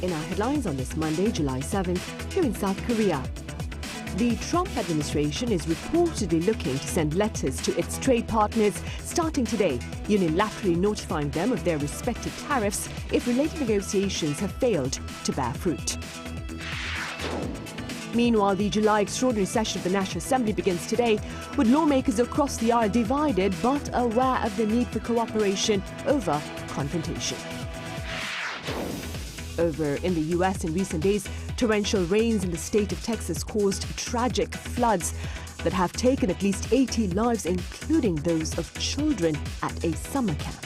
In our headlines on this Monday, July 7th, here in South Korea. The Trump administration is reportedly looking to send letters to its trade partners starting today, unilaterally notifying them of their respective tariffs if related negotiations have failed to bear fruit. Meanwhile, the July extraordinary session of the National Assembly begins today, with lawmakers across the aisle divided but aware of the need for cooperation over confrontation. Over in the U.S. in recent days, torrential rains in the state of Texas caused tragic floods that have taken at least 80 lives, including those of children at a summer camp.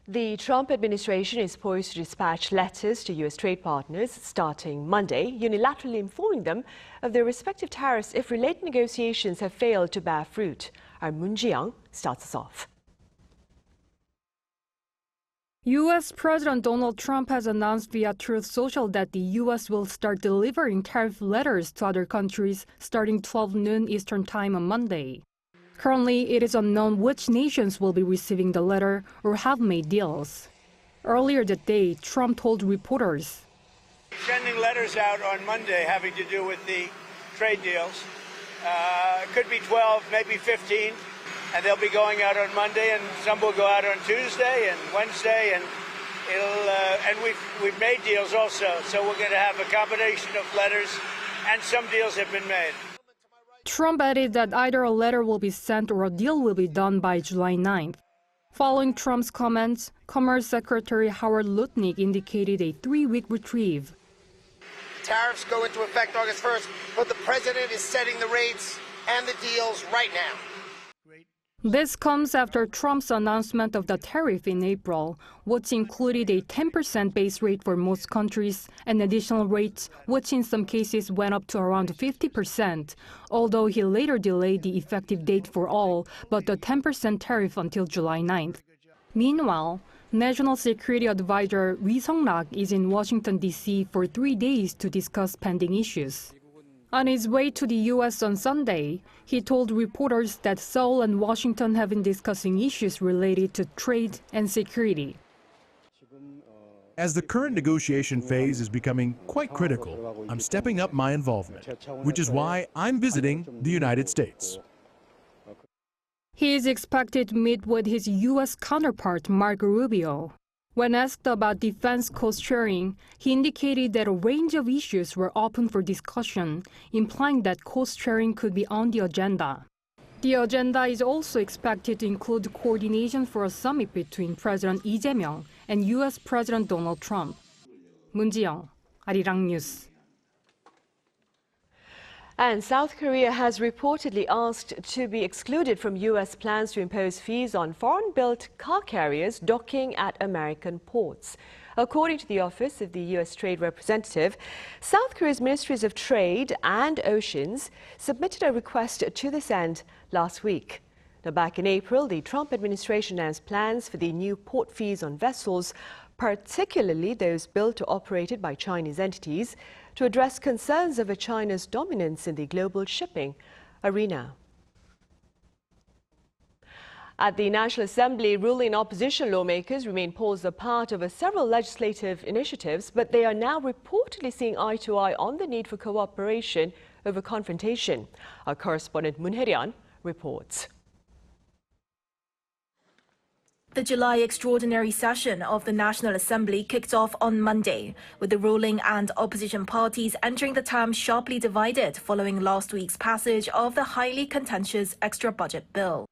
The Trump administration is poised to dispatch letters to U.S. trade partners starting Monday, unilaterally informing them of their respective tariffs if related negotiations have failed to bear fruit. Our Moon Ji-young starts us off. U.S. President Donald Trump has announced via Truth Social that the U.S. will start delivering tariff letters to other countries starting 12 noon Eastern Time on Monday. Currently, it is unknown which nations will be receiving the letter or have made deals. Earlier that day, Trump told reporters, "Sending letters out on Monday having to do with the trade deals. It could be 12, maybe 15. And they'll be going out on Monday, and some will go out on Tuesday and Wednesday, and we've made deals also. So we're going to have a combination of letters, and some deals have been made." Trump added that either a letter will be sent or a deal will be done by July 9th. Following Trump's comments, Commerce Secretary Howard Lutnick indicated a 3-week reprieve. Tariffs go into effect August 1st, but the president is setting the rates and the deals right now. This comes after Trump's announcement of the tariff in April, which included a 10% base rate for most countries and additional rates, which in some cases went up to around 50%, although he later delayed the effective date for all but the 10% tariff until July 9th. Meanwhile, National Security Advisor Ri Sung-rak is in Washington, D.C. for 3 days to discuss pending issues. On his way to the U.S. on Sunday, he told reporters that Seoul and Washington have been discussing issues related to trade and security. As the current negotiation phase is becoming quite critical, I'm stepping up my involvement, which is why I'm visiting the United States. He is expected to meet with his U.S. counterpart, Marco Rubio. When asked about defense cost-sharing, he indicated that a range of issues were open for discussion, implying that cost-sharing could be on the agenda. The agenda is also expected to include coordination for a summit between President Lee Jae-myung and U.S. President Donald Trump. Moon Ji-young, Arirang News. And South Korea has reportedly asked to be excluded from U.S. plans to impose fees on foreign-built car carriers docking at American ports. According to the Office of the U.S. Trade Representative, South Korea's Ministries of Trade and Oceans submitted a request to this end last week. Now, back in April, the Trump administration announced plans for the new port fees on vessels, particularly those built or operated by Chinese entities, to address concerns over China's dominance in the global shipping arena. At the National Assembly, ruling opposition lawmakers remain poles apart over several legislative initiatives, but they are now reportedly seeing eye to eye on the need for cooperation over confrontation. Our correspondent Moon Hae-ryun reports. The July extraordinary session of the National Assembly kicked off on Monday, with the ruling and opposition parties entering the term sharply divided following last week's passage of the highly contentious extra budget bill.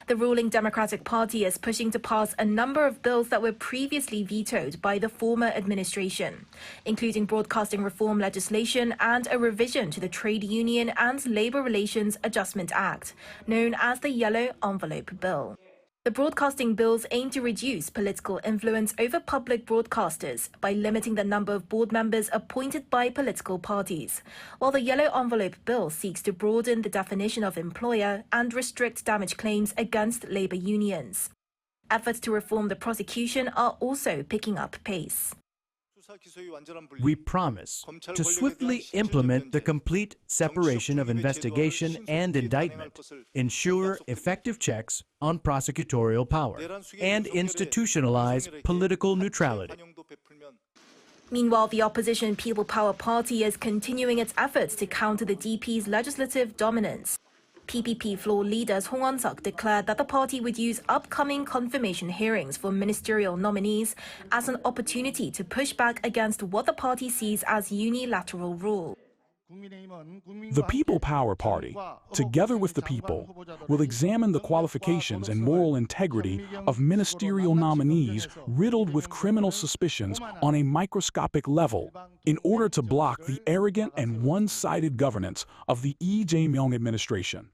The ruling Democratic Party is pushing to pass a number of bills that were previously vetoed by the former administration, including broadcasting reform legislation and a revision to the Trade Union and Labor Relations Adjustment Act, known as the Yellow Envelope Bill. The broadcasting bills aim to reduce political influence over public broadcasters by limiting the number of board members appointed by political parties, while the Yellow Envelope Bill seeks to broaden the definition of employer and restrict damage claims against labor unions. Efforts to reform the prosecution are also picking up pace. We promise to swiftly implement the complete separation of investigation and indictment, ensure effective checks on prosecutorial power, and institutionalize political neutrality. Meanwhile, the opposition People Power Party is continuing its efforts to counter the DP's legislative dominance. PPP floor leader Song Won-seok declared that the party would use upcoming confirmation hearings for ministerial nominees as an opportunity to push back against what the party sees as unilateral rule. The People Power Party, together with the people, will examine the qualifications and moral integrity of ministerial nominees riddled with criminal suspicions on a microscopic level in order to block the arrogant and one-sided governance of the Lee Jae-myung administration.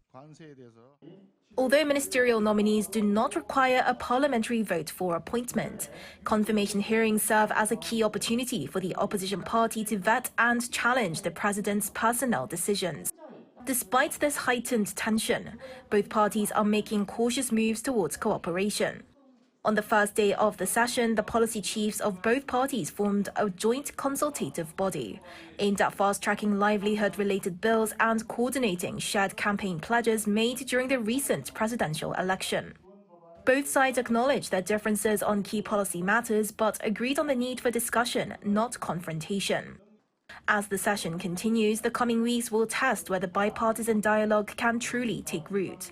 Although ministerial nominees do not require a parliamentary vote for appointment, confirmation hearings serve as a key opportunity for the opposition party to vet and challenge the president's personnel decisions. Despite this heightened tension, both parties are making cautious moves towards cooperation. On the first day of the session, the policy chiefs of both parties formed a joint consultative body aimed at fast-tracking livelihood-related bills and coordinating shared campaign pledges made during the recent presidential election. Both sides acknowledged their differences on key policy matters but agreed on the need for discussion, not confrontation. As the session continues, the coming weeks will test whether bipartisan dialogue can truly take root.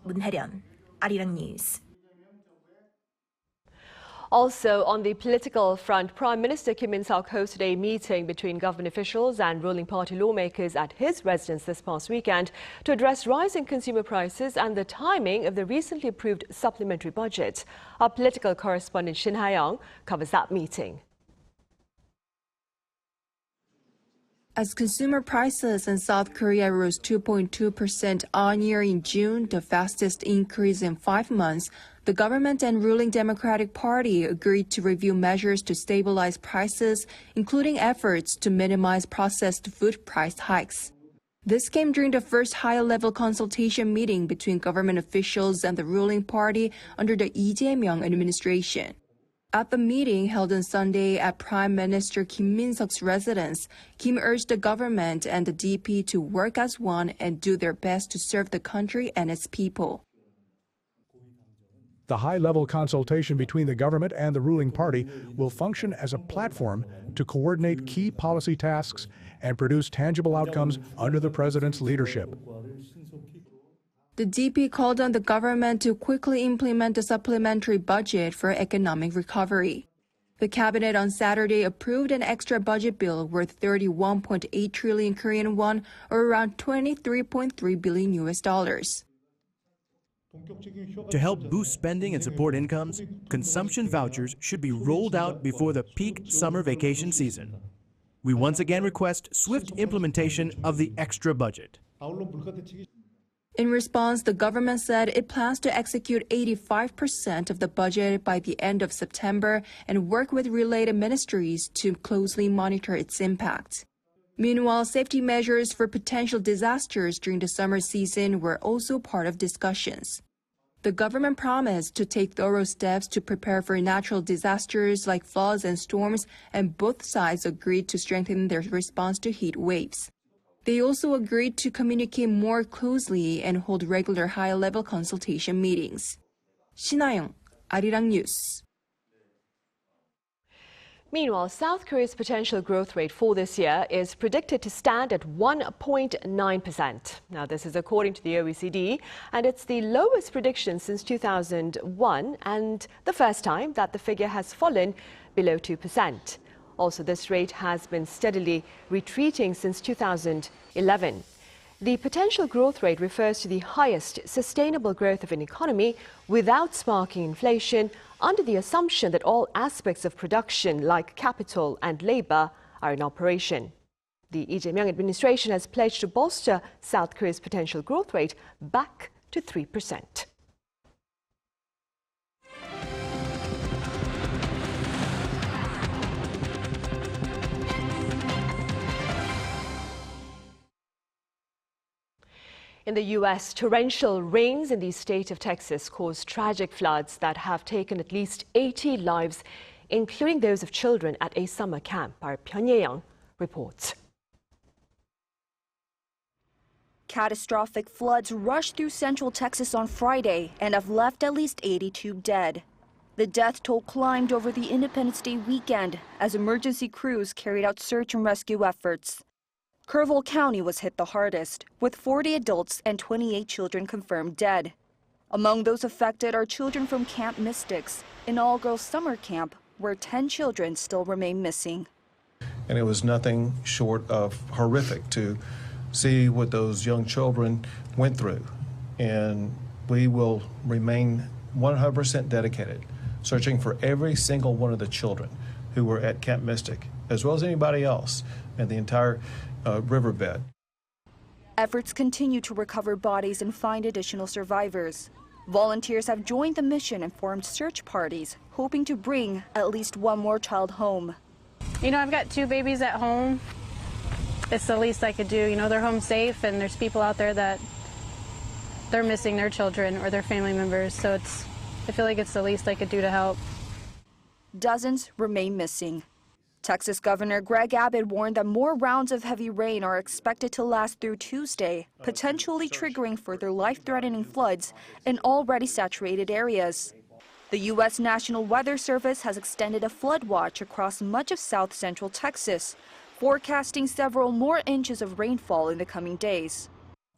Moon Hae-ryun, Arirang News. Also, on the political front, Prime Minister Kim In-seok hosted a meeting between government officials and ruling party lawmakers at his residence this past weekend to address rising consumer prices and the timing of the recently approved supplementary budget. Our political correspondent Shin Ha-young covers that meeting. As consumer prices in South Korea rose 2.2% on-year in June, the fastest increase in 5 months, the government and ruling Democratic Party agreed to review measures to stabilize prices, including efforts to minimize processed food price hikes. This came during the first higher-level consultation meeting between government officials and the ruling party under the Lee Jae-myung administration. At the meeting held on Sunday at Prime Minister Kim Min-seok's residence, Kim urged the government and the DP to work as one and do their best to serve the country and its people. The high-level consultation between the government and the ruling party will function as a platform to coordinate key policy tasks and produce tangible outcomes under the president's leadership. The DP called on the government to quickly implement a supplementary budget for economic recovery. The cabinet on Saturday approved an extra budget bill worth 31.8 trillion Korean won, or around $23.3 billion US. To help boost spending and support incomes, consumption vouchers should be rolled out before the peak summer vacation season. We once again request swift implementation of the extra budget. In response, the government said it plans to execute 85% of the budget by the end of September and work with related ministries to closely monitor its impact. Meanwhile, safety measures for potential disasters during the summer season were also part of discussions. The government promised to take thorough steps to prepare for natural disasters like floods and storms, and both sides agreed to strengthen their response to heat waves. They also agreed to communicate more closely and hold regular high-level consultation meetings. Shin Ha-young, Arirang News. Meanwhile, South Korea's potential growth rate for this year is predicted to stand at 1.9%. Now, this is according to the OECD, and it's the lowest prediction since 2001 and the first time that the figure has fallen below 2%. Also, this rate has been steadily retreating since 2011. The potential growth rate refers to the highest sustainable growth of an economy without sparking inflation, under the assumption that all aspects of production, like capital and labor, are in operation. The Lee Jae-myung administration has pledged to bolster South Korea's potential growth rate back to 3%. In the U.S., torrential rains in the state of Texas caused tragic floods that have taken at least 80 lives including those of children at a summer camp. Our Pyongyang reports. Catastrophic floods rushed through central Texas on Friday and have left at least 82 dead. The death toll climbed over the Independence Day weekend as emergency crews carried out search and rescue efforts. Kerrville County was hit the hardest, with 40 adults and 28 children confirmed dead. Among those affected are children from Camp Mystics, an all-girls summer camp where 10 children still remain missing. And it was nothing short of horrific to see what those young children went through. And we will remain 100% dedicated, searching for every single one of the children who were at Camp Mystic, as well as anybody else in the entire riverbed. Efforts continue to recover bodies and find additional survivors. Volunteers have joined the mission and formed search parties, hoping to bring at least one more child home. You know, I've got 2 babies at home. It's the least I could do. You know, they're home safe, and there's people out there that they're missing their children or their family members. So I feel like it's the least I could do to help. Dozens remain missing. Texas Governor Greg Abbott warned that more rounds of heavy rain are expected to last through Tuesday, potentially triggering further life-threatening floods in already saturated areas. The U.S. National Weather Service has extended a flood watch across much of south-central Texas, forecasting several more inches of rainfall in the coming days.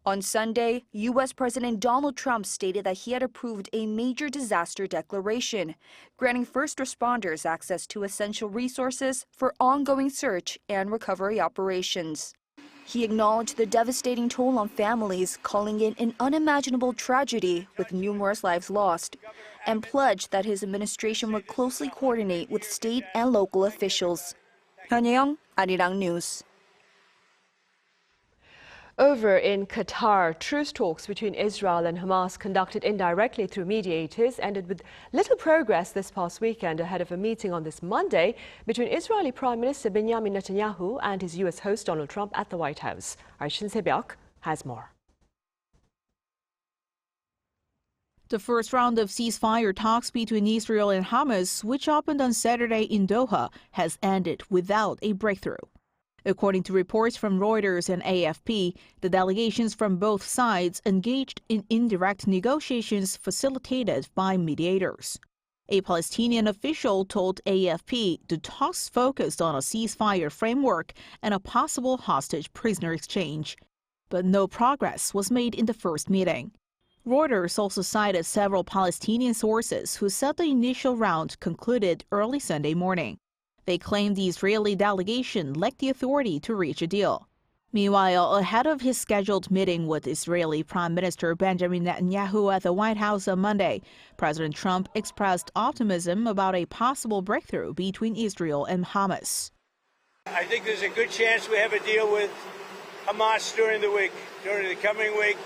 On Sunday, U.S. President Donald Trump stated that he had approved a major disaster declaration, granting first responders access to essential resources for ongoing search and recovery operations. He acknowledged the devastating toll on families, calling it an unimaginable tragedy with numerous lives lost, and pledged that his administration would closely coordinate with state and local officials. Pyongyang, Arirang News. Over in Qatar, truce talks between Israel and Hamas conducted indirectly through mediators ended with little progress this past weekend ahead of a meeting on this Monday between Israeli Prime Minister Benjamin Netanyahu and his U.S. host Donald Trump at the White House. Our Shin Se-byuk has more. The first round of ceasefire talks between Israel and Hamas, which opened on Saturday in Doha, has ended without a breakthrough. According to reports from Reuters and AFP, the delegations from both sides engaged in indirect negotiations facilitated by mediators. A Palestinian official told AFP the talks focused on a ceasefire framework and a possible hostage prisoner exchange. But no progress was made in the first meeting. Reuters also cited several Palestinian sources who said the initial round concluded early Sunday morning. They claimed the Israeli delegation lacked the authority to reach a deal. Meanwhile, ahead of his scheduled meeting with Israeli Prime Minister Benjamin Netanyahu at the White House on Monday, President Trump expressed optimism about a possible breakthrough between Israel and Hamas. I think there's a good chance we have a deal with Hamas during the coming week.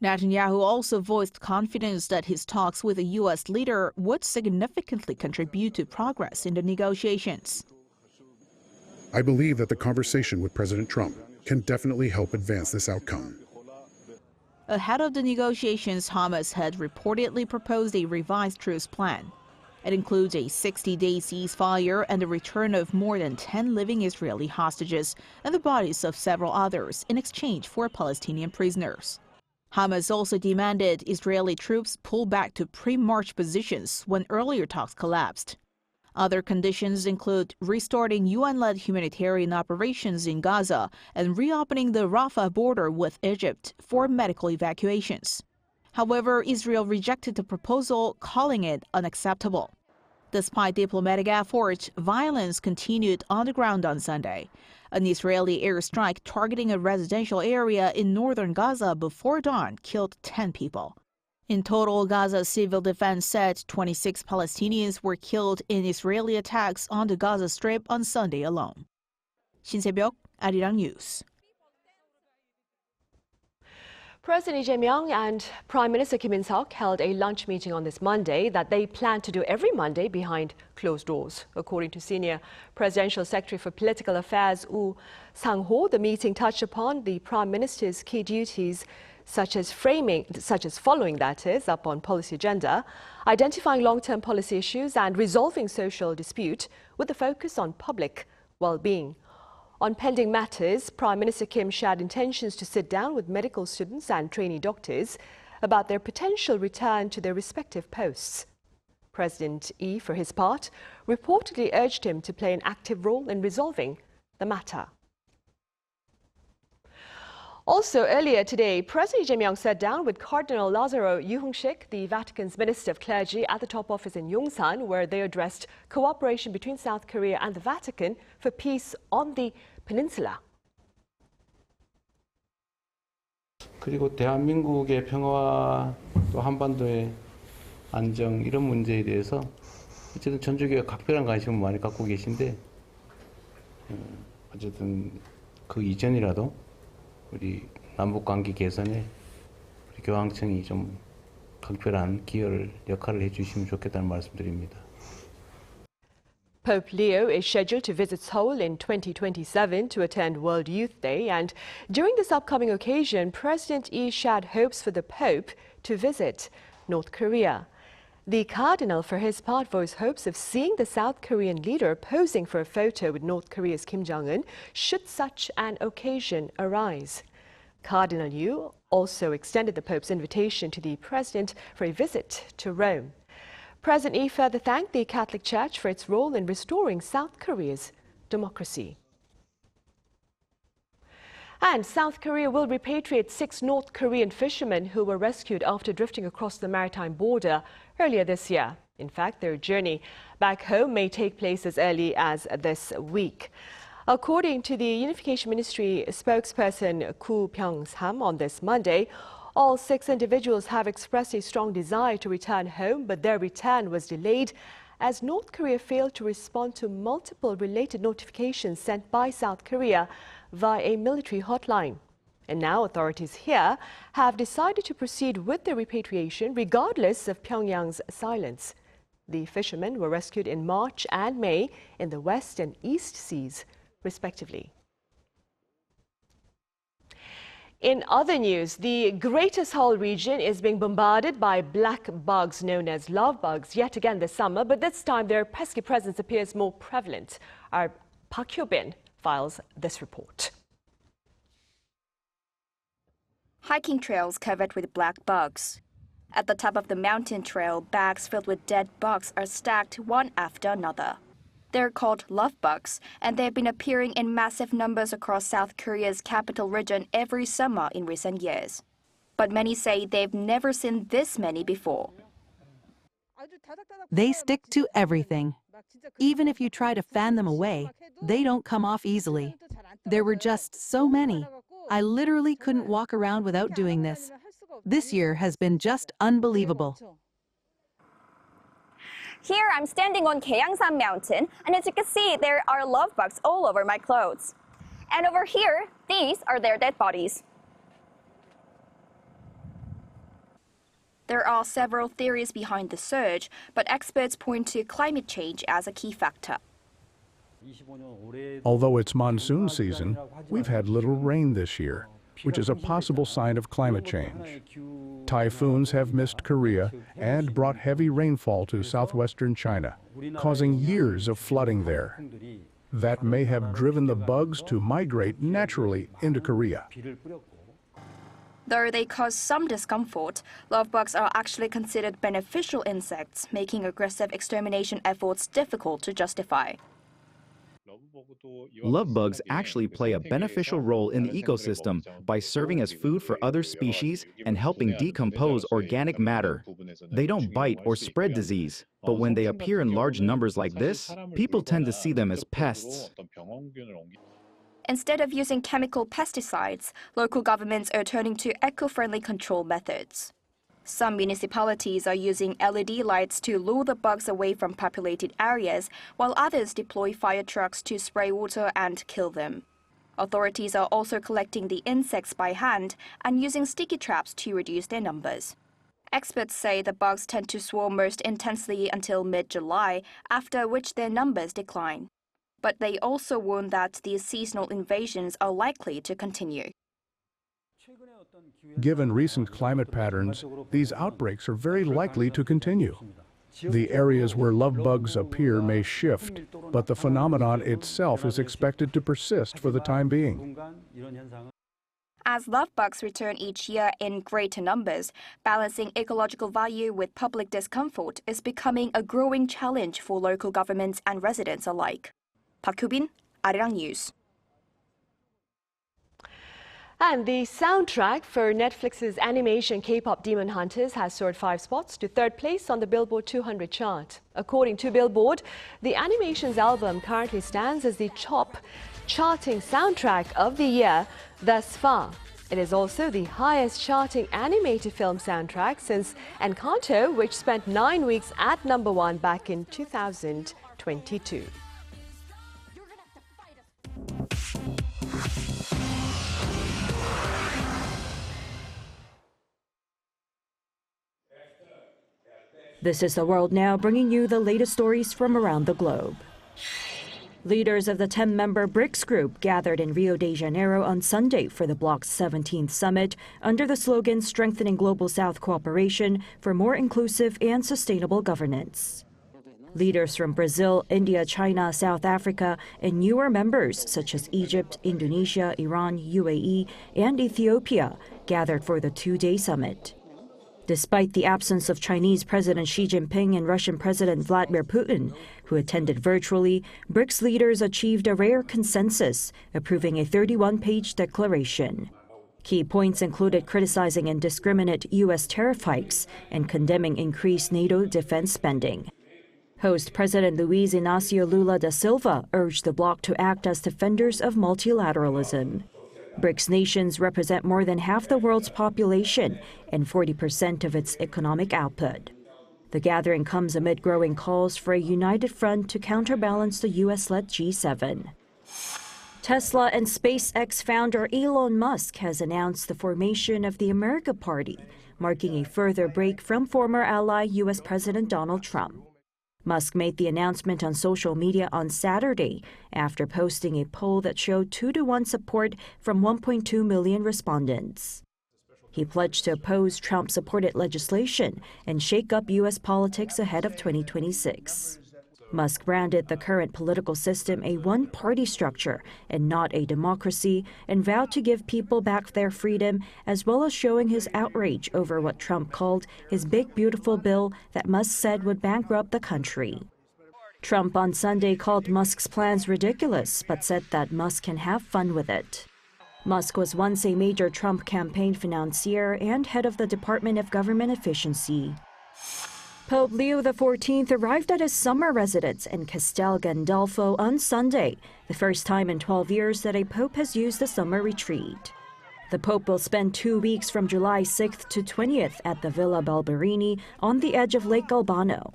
Netanyahu also voiced confidence that his talks with a U.S. leader would significantly contribute to progress in the negotiations. I believe that the conversation with President Trump can definitely help advance this outcome. Ahead of the negotiations, Hamas had reportedly proposed a revised truce plan. It includes a 60-day ceasefire and the return of more than 10 living Israeli hostages and the bodies of several others in exchange for Palestinian prisoners. Hamas also demanded Israeli troops pull back to pre-March positions when earlier talks collapsed. Other conditions include restarting UN-led humanitarian operations in Gaza and reopening the Rafah border with Egypt for medical evacuations. However, Israel rejected the proposal, calling it unacceptable. Despite diplomatic efforts, violence continued on the ground on Sunday. An Israeli airstrike targeting a residential area in northern Gaza before dawn killed 10 people. In total, Gaza's civil defense said 26 Palestinians were killed in Israeli attacks on the Gaza Strip on Sunday alone. Shin Se-byuk, Arirang News. President Lee Jae-myung and Prime Minister Kim In-suk held a lunch meeting on this Monday that they plan to do every Monday behind closed doors. According to Senior Presidential Secretary for Political Affairs Woo Sang-ho, the meeting touched upon the Prime Minister's key duties such as following, that is, up on policy agenda, identifying long-term policy issues and resolving social dispute with a focus on public well-being. On pending matters, Prime Minister Kim shared intentions to sit down with medical students and trainee doctors about their potential return to their respective posts. President Lee, for his part, reportedly urged him to play an active role in resolving the matter. Also, earlier today, President Lee Jae-myung sat down with Cardinal Yu, the Vatican's Minister of Clergy, at the top office in Yongsan, where they addressed cooperation between South Korea and the Vatican for peace on the peninsula. 그리고 대한민국의 평화와 또 한반도의 안정 이런 문제에 대해서 어쨌든 전주교회가 각별한 관심을 많이 갖고 계신데 어쨌든 그 이전이라도 우리 남북 관계 개선에 우리 교황청이 좀 각별한 기여를 역할을 해주시면 좋겠다는 말씀드립니다. Pope Leo is scheduled to visit Seoul in 2027 to attend World Youth Day, and during this upcoming occasion, President Lee shared hopes for the Pope to visit North Korea. The Cardinal, for his part, voiced hopes of seeing the South Korean leader posing for a photo with North Korea's Kim Jong-un, should such an occasion arise. Cardinal Yu also extended the Pope's invitation to the President for a visit to Rome. President Lee further thanked the Catholic Church for its role in restoring South Korea's democracy. And South Korea will repatriate 6 North Korean fishermen who were rescued after drifting across the maritime border earlier this year. In fact, their journey back home may take place as early as this week. According to the Unification Ministry spokesperson Koo Byung-sam on this Monday, all 6 individuals have expressed a strong desire to return home, but their return was delayed as North Korea failed to respond to multiple related notifications sent by South Korea via a military hotline. And now authorities here have decided to proceed with the repatriation regardless of Pyongyang's silence. The fishermen were rescued in March and May in the West and East Seas, respectively. In other news, the Greater Seoul region is being bombarded by black bugs known as Lovebugs yet again this summer, but this time their pesky presence appears more prevalent. Our Park Hyo-bin files this report. Hiking trails covered with black bugs. At the top of the mountain trail, bags filled with dead bugs are stacked one after another. They're called Lovebugs, and they've been appearing in massive numbers across South Korea's capital region every summer in recent years. But many say they've never seen this many before. They stick to everything. Even if you try to fan them away, they don't come off easily. There were just so many. I literally couldn't walk around without doing this. This year has been just unbelievable. Here I'm standing on Gyeongsan Mountain, and as you can see, there are Lovebugs all over my clothes. And over here, these are their dead bodies. There are several theories behind the surge, but experts point to climate change as a key factor. Although it's monsoon season, we've had little rain this year, which is a possible sign of climate change. Typhoons have missed Korea and brought heavy rainfall to southwestern China, causing years of flooding there. That may have driven the bugs to migrate naturally into Korea. Though they cause some discomfort, Lovebugs are actually considered beneficial insects, making aggressive extermination efforts difficult to justify. Lovebugs actually play a beneficial role in the ecosystem by serving as food for other species and helping decompose organic matter. They don't bite or spread disease, but when they appear in large numbers like this, people tend to see them as pests. Instead of using chemical pesticides, local governments are turning to eco-friendly control methods. Some municipalities are using LED lights to lure the bugs away from populated areas, while others deploy fire trucks to spray water and kill them. Authorities are also collecting the insects by hand and using sticky traps to reduce their numbers. Experts say the bugs tend to swarm most intensely until mid-July, after which their numbers decline. But they also warn that these seasonal invasions are likely to continue. Given recent climate patterns, these outbreaks are very likely to continue. The areas where lovebugs appear may shift, but the phenomenon itself is expected to persist for the time being. As lovebugs return each year in greater numbers, balancing ecological value with public discomfort is becoming a growing challenge for local governments and residents alike. Park Hyubin, Arirang News. And the soundtrack for Netflix's animation K-pop Demon Hunters has soared 5 spots to 3rd place on the Billboard 200 chart. According to Billboard, the animation's album currently stands as the top charting soundtrack of the year thus far. It is also the highest charting animated film soundtrack since Encanto, which spent 9 weeks at #1 back in 2022. This is The World Now, bringing you the latest stories from around the globe. Leaders of the 10-member BRICS group gathered in Rio de Janeiro on Sunday for the bloc's 17th summit under the slogan Strengthening Global South Cooperation for More Inclusive and Sustainable Governance. Leaders from Brazil, India, China, South Africa, and newer members such as Egypt, Indonesia, Iran, UAE, and Ethiopia gathered for the 2-day summit. Despite the absence of Chinese President Xi Jinping and Russian President Vladimir Putin, who attended virtually, BRICS leaders achieved a rare consensus, approving a 31-page declaration. Key points included criticizing indiscriminate U.S. tariff hikes and condemning increased NATO defense spending. Host President Luiz Inácio Lula da Silva urged the bloc to act as defenders of multilateralism. BRICS nations represent more than half the world's population and 40% of its economic output. The gathering comes amid growing calls for a united front to counterbalance the U.S.-led G7. Tesla and SpaceX founder Elon Musk has announced the formation of the America Party, marking a further break from former ally U.S. President Donald Trump. Musk made the announcement on social media on Saturday after posting a poll that showed 2-to-1 support from 1.2 million respondents. He pledged to oppose Trump-supported legislation and shake up U.S. politics ahead of 2026. Musk branded the current political system a one-party structure and not a democracy, and vowed to give people back their freedom, as well as showing his outrage over what Trump called his big beautiful bill that Musk said would bankrupt the country. Trump on Sunday called Musk's plans ridiculous, but said that Musk can have fun with it. Musk was once a major Trump campaign financier and head of the Department of Government Efficiency. Pope Leo XIV arrived at his summer residence in Castel Gandolfo on Sunday, the first time in 12 years that a pope has used a summer retreat. The pope will spend 2 weeks from July 6th to 20th at the Villa Balberini on the edge of Lake Albano.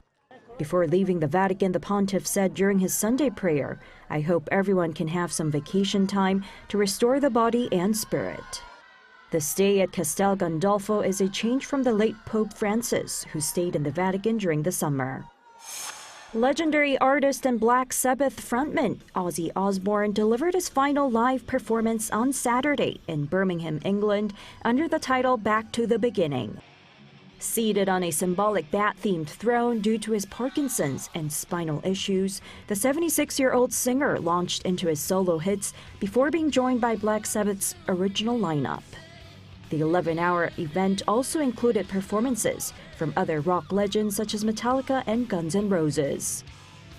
Before leaving the Vatican, the pontiff said during his Sunday prayer, "I hope everyone can have some vacation time to restore the body and spirit." The stay at Castel Gandolfo is a change from the late Pope Francis, who stayed in the Vatican during the summer. Legendary artist and Black Sabbath frontman Ozzy Osbourne delivered his final live performance on Saturday in Birmingham, England, under the title Back to the Beginning. Seated on a symbolic bat-themed throne due to his Parkinson's and spinal issues, the 76-year-old singer launched into his solo hits before being joined by Black Sabbath's original lineup. The 11-hour event also included performances from other rock legends such as Metallica and Guns N' Roses.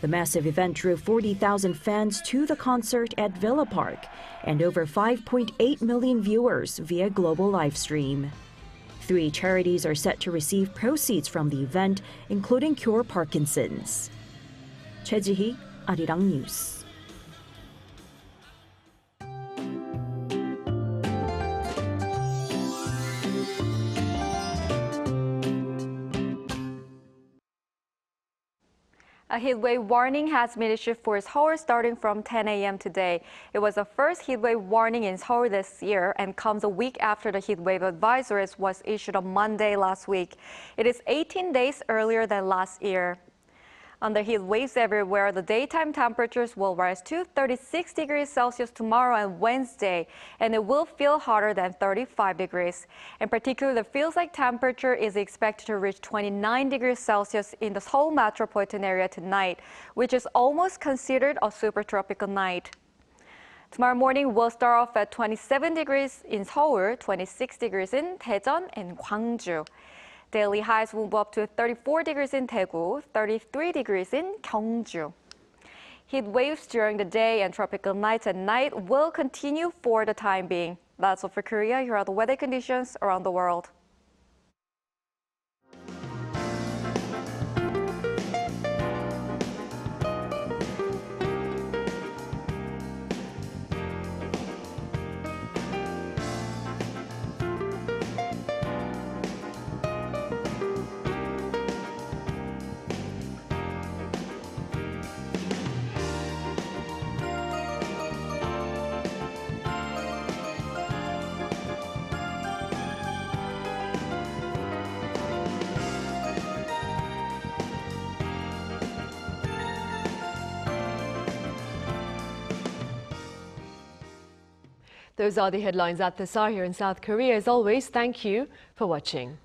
The massive event drew 40,000 fans to the concert at Villa Park and over 5.8 million viewers via global livestream. 3 charities are set to receive proceeds from the event, including Cure Parkinson's. Choi Ji-hee, Arirang News. A heatwave warning has been issued for Seoul starting from 10 a.m. today. It was the first heatwave warning in Seoul this year and comes a week after the heatwave advisory was issued on Monday last week. It is 18 days earlier than last year. Under heat waves everywhere, the daytime temperatures will rise to 36 degrees Celsius tomorrow and Wednesday, and it will feel hotter than 35 degrees. In particular, the feels-like temperature is expected to reach 29 degrees Celsius in the Seoul metropolitan area tonight, which is almost considered a supertropical night. Tomorrow morning will start off at 27 degrees in Seoul, 26 degrees in Daejeon and Gwangju. Daily highs will move up to 34 degrees in Daegu, 33 degrees in Gyeongju. Heat waves during the day and tropical nights at night will continue for the time being. That's all for Korea. Here are the weather conditions around the world. Those are the headlines at this hour here in South Korea. As always, thank you for watching.